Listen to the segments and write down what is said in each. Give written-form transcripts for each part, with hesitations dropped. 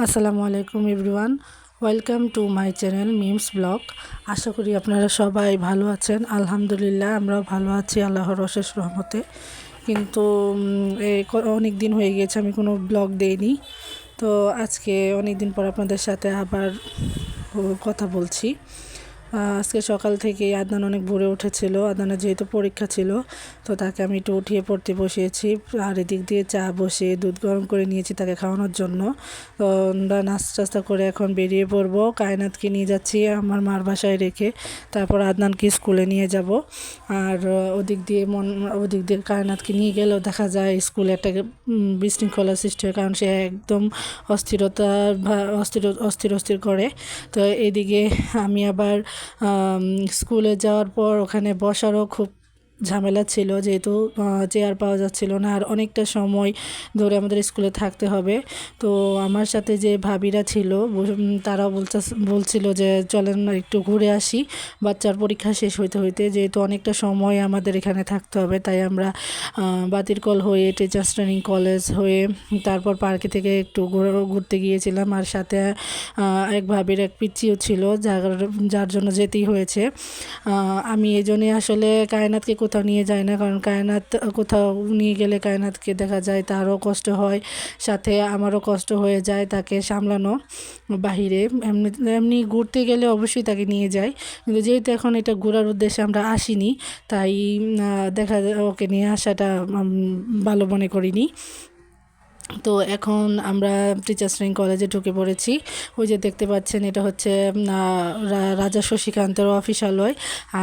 আসসালামু আলাইকুম everyone, welcome to my channel memes blog. আশা করি আপনারা সবাই ভালো আছেন। আলহামদুলিল্লাহ আমরাও ভালো আছি আল্লাহর অশেষ রহমতে। কিন্তু অনেক দিন হয়ে গিয়েছে আমি কোনো ব্লগ দেইনি, তো আজকে অনেক দিন পর আপনাদের সাথে আবার কথা বলছি। আজকে সকাল থেকে আদনান অনেক ভোরে উঠেছিল। আদনানের যেহেতু পরীক্ষা ছিল, তো তাকে আমি একটু উঠিয়ে পড়তে বসিয়েছি, আর এদিক দিয়ে চা বসিয়ে দুধ গরম করে নিয়েছি তাকে খাওয়ানোর জন্য। তো আমরা নাস্তা করে এখন বেরিয়ে পড়বো। কায়নাতকে নিয়ে যাচ্ছি আমার মার বাসায় রেখে, তারপর আদনানকে স্কুলে নিয়ে যাব। আর ওদিক দিয়ে কায়নাতকে নিয়ে গেলেও দেখা যায় স্কুলে একটা বিশৃঙ্খলা সৃষ্টি হয়, কারণ সে একদম অস্থির করে। তো এদিকে আমি আবার স্কুলে যাওয়ার পর ওখানে বসারও খুব ঝামেলা ছিল, যেহেতু চেয়ার পাওয়া যাচ্ছিল না, আর অনেকটা সময় ধরে আমাদের স্কুলে থাকতে হবে। তো আমার সাথে যে ভাবিরা ছিল তারাও বলছিল যে চলেন একটু ঘুরে আসি বাচ্চার পরীক্ষা শেষ হইতে, যেহেতু অনেকটা সময় আমাদের এখানে থাকতে হবে। তাই আমরা বাতিরকল হয়ে টিচার্স ট্রেনিং কলেজ হয়ে তারপর পার্কে থেকে একটু ঘুরতে গিয়েছিলাম, আর সাথে এক ভাবির এক পিচ্চিও ছিল, যার জন্য যেতেই হয়েছে। আমি এই জন্যে আসলে কায়নাতকে কোথাও নিয়ে যাই না, কারণ কায়নাত কোথাও নিয়ে গেলে কায়নাতকে দেখা যায় তারও কষ্ট হয়, সাথে আমারও কষ্ট হয়ে যায় তাকে সামলানো বাহিরে। এমনি ঘুরতে গেলে অবশ্যই তাকে নিয়ে যাই, কিন্তু যেহেতু এখন এটা ঘোরার উদ্দেশ্যে আমরা আসিনি, তাই দেখা যায় ওকে নিয়ে আসাটা ভালো মনে করিনি। তো এখন আমরা টিচার্স ট্রেনিং কলেজে ঢুকে পড়েছি। ওই যে দেখতে পাচ্ছেন, এটা হচ্ছে রাজা শশীকান্তের অফিসালয়,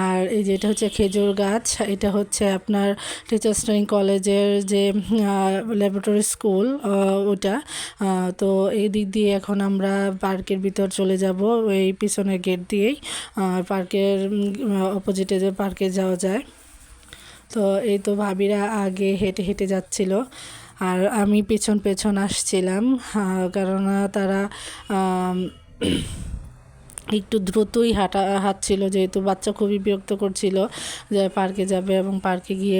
আর এই যে এটা হচ্ছে খেজুর গাছ। এটা হচ্ছে আপনার টিচার্স ট্রেনিং কলেজের যে ল্যাবরেটরি স্কুল ওটা। তো এই দিক দিয়ে এখন আমরা পার্কের ভিতর চলে যাব, এই পিছনের গেট দিয়েই পার্কের অপোজিটে যে পার্কে যাওয়া যায়। তো এই তো ভাবিরা আগে হেঁটে হেঁটে যাচ্ছিল, আর আমি পেছন আসছিলাম, কারণ তারা একটু দ্রুতই হাঁটছিল, যেহেতু বাচ্চা খুবই বিরক্ত করছিল যে পার্কে যাবে এবং পার্কে গিয়ে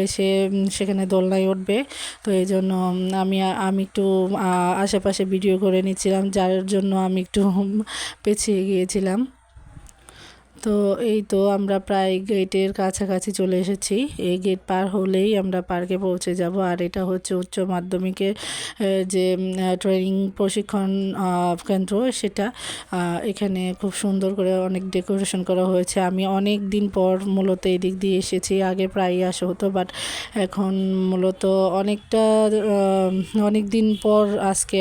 সেখানে দোলনায় উঠবে। তো এই জন্য আমি একটু আশেপাশে ভিডিও করে নিচ্ছিলাম, যার জন্য আমি একটু পেছিয়ে গিয়েছিলাম। তো এই তো আমরা প্রায় গেটের কাছাকাছি চলে এসেছি। এই গেট পার হলেই আমরা পার্কে পৌঁছে যাব। আর এটা হচ্ছে উচ্চ মাধ্যমিকের যে ট্রেনিং প্রশিক্ষণ কেন্দ্র, সেটা এখানে খুব সুন্দর করে অনেক ডেকোরেশন করা হয়েছে। আমি অনেক দিন পর মূলত এই দিক দিয়ে এসেছি, আগে প্রায়ই আসা হতো, বাট এখন মূলত অনেক দিন পর আজকে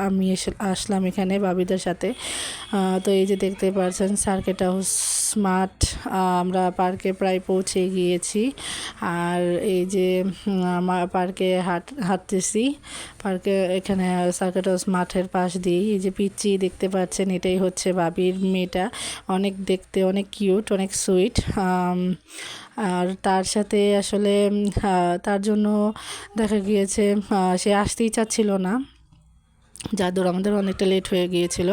আমি আসলাম এখানে ভাবিদের সাথে। তো এই যে দেখতে পাচ্ছেন সার্কিট হাউস স্মার্ট, আমরা পার্কে প্রায় পৌঁছে গিয়েছি। আর এই যে পার্কে হাঁটতেছি, পার্কে এখানে সার্কিট হাউস মাঠের পাশ দিয়েই। এই যে পিচ্চি দেখতে পাচ্ছেন, এটাই হচ্ছে বাবির মেয়েটা, দেখতে অনেক কিউট, অনেক সুইট। আর তার সাথে আসলে তার জন্য দেখা গিয়েছে সে আসতেই চাচ্ছিল না, যার দৌড় আমাদের অনেকটা লেট হয়ে গিয়েছিল।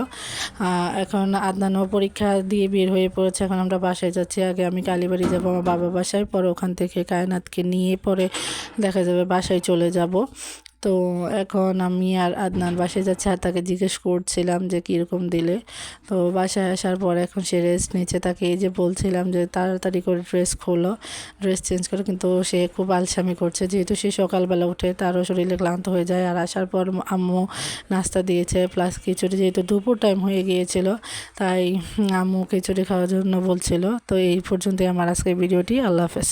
এখন আদনানও পরীক্ষা দিয়ে বের হয়ে পড়েছে। এখন আমরা বাসায় যাচ্ছি। আগে আমি কালীবাড়ি যাবো আমার বাবার বাসায়, পরে ওখান থেকে কায়নাতকে নিয়ে পরে দেখা যাবে বাসায় চলে যাব। তো এখন আমি আর আদনান বাসায় যাচ্ছি, আর তাকে জিজ্ঞেস করছিলাম যে কীরকম দিলে। তো বাসায় আসার পর এখন সে রেস্ট নিচ্ছে। তাকে এই যে বলছিলাম যে তাড়াতাড়ি করে ড্রেস চেঞ্জ করো, কিন্তু সে খুব আলসামি করছে, যেহেতু সে সকালবেলা উঠে তারও শরীরে ক্লান্ত হয়ে যায়। আর আসার পর আম্মু নাস্তা দিয়েছে প্লাস খিচুড়ি, যেহেতু দুপুর টাইম হয়ে গিয়েছিল, তাই আম্মু খিচুড়ি খাওয়ার জন্য বলছিল। তো এই পর্যন্তই আমার আজকের ভিডিওটি। আল্লাহ হাফেজ।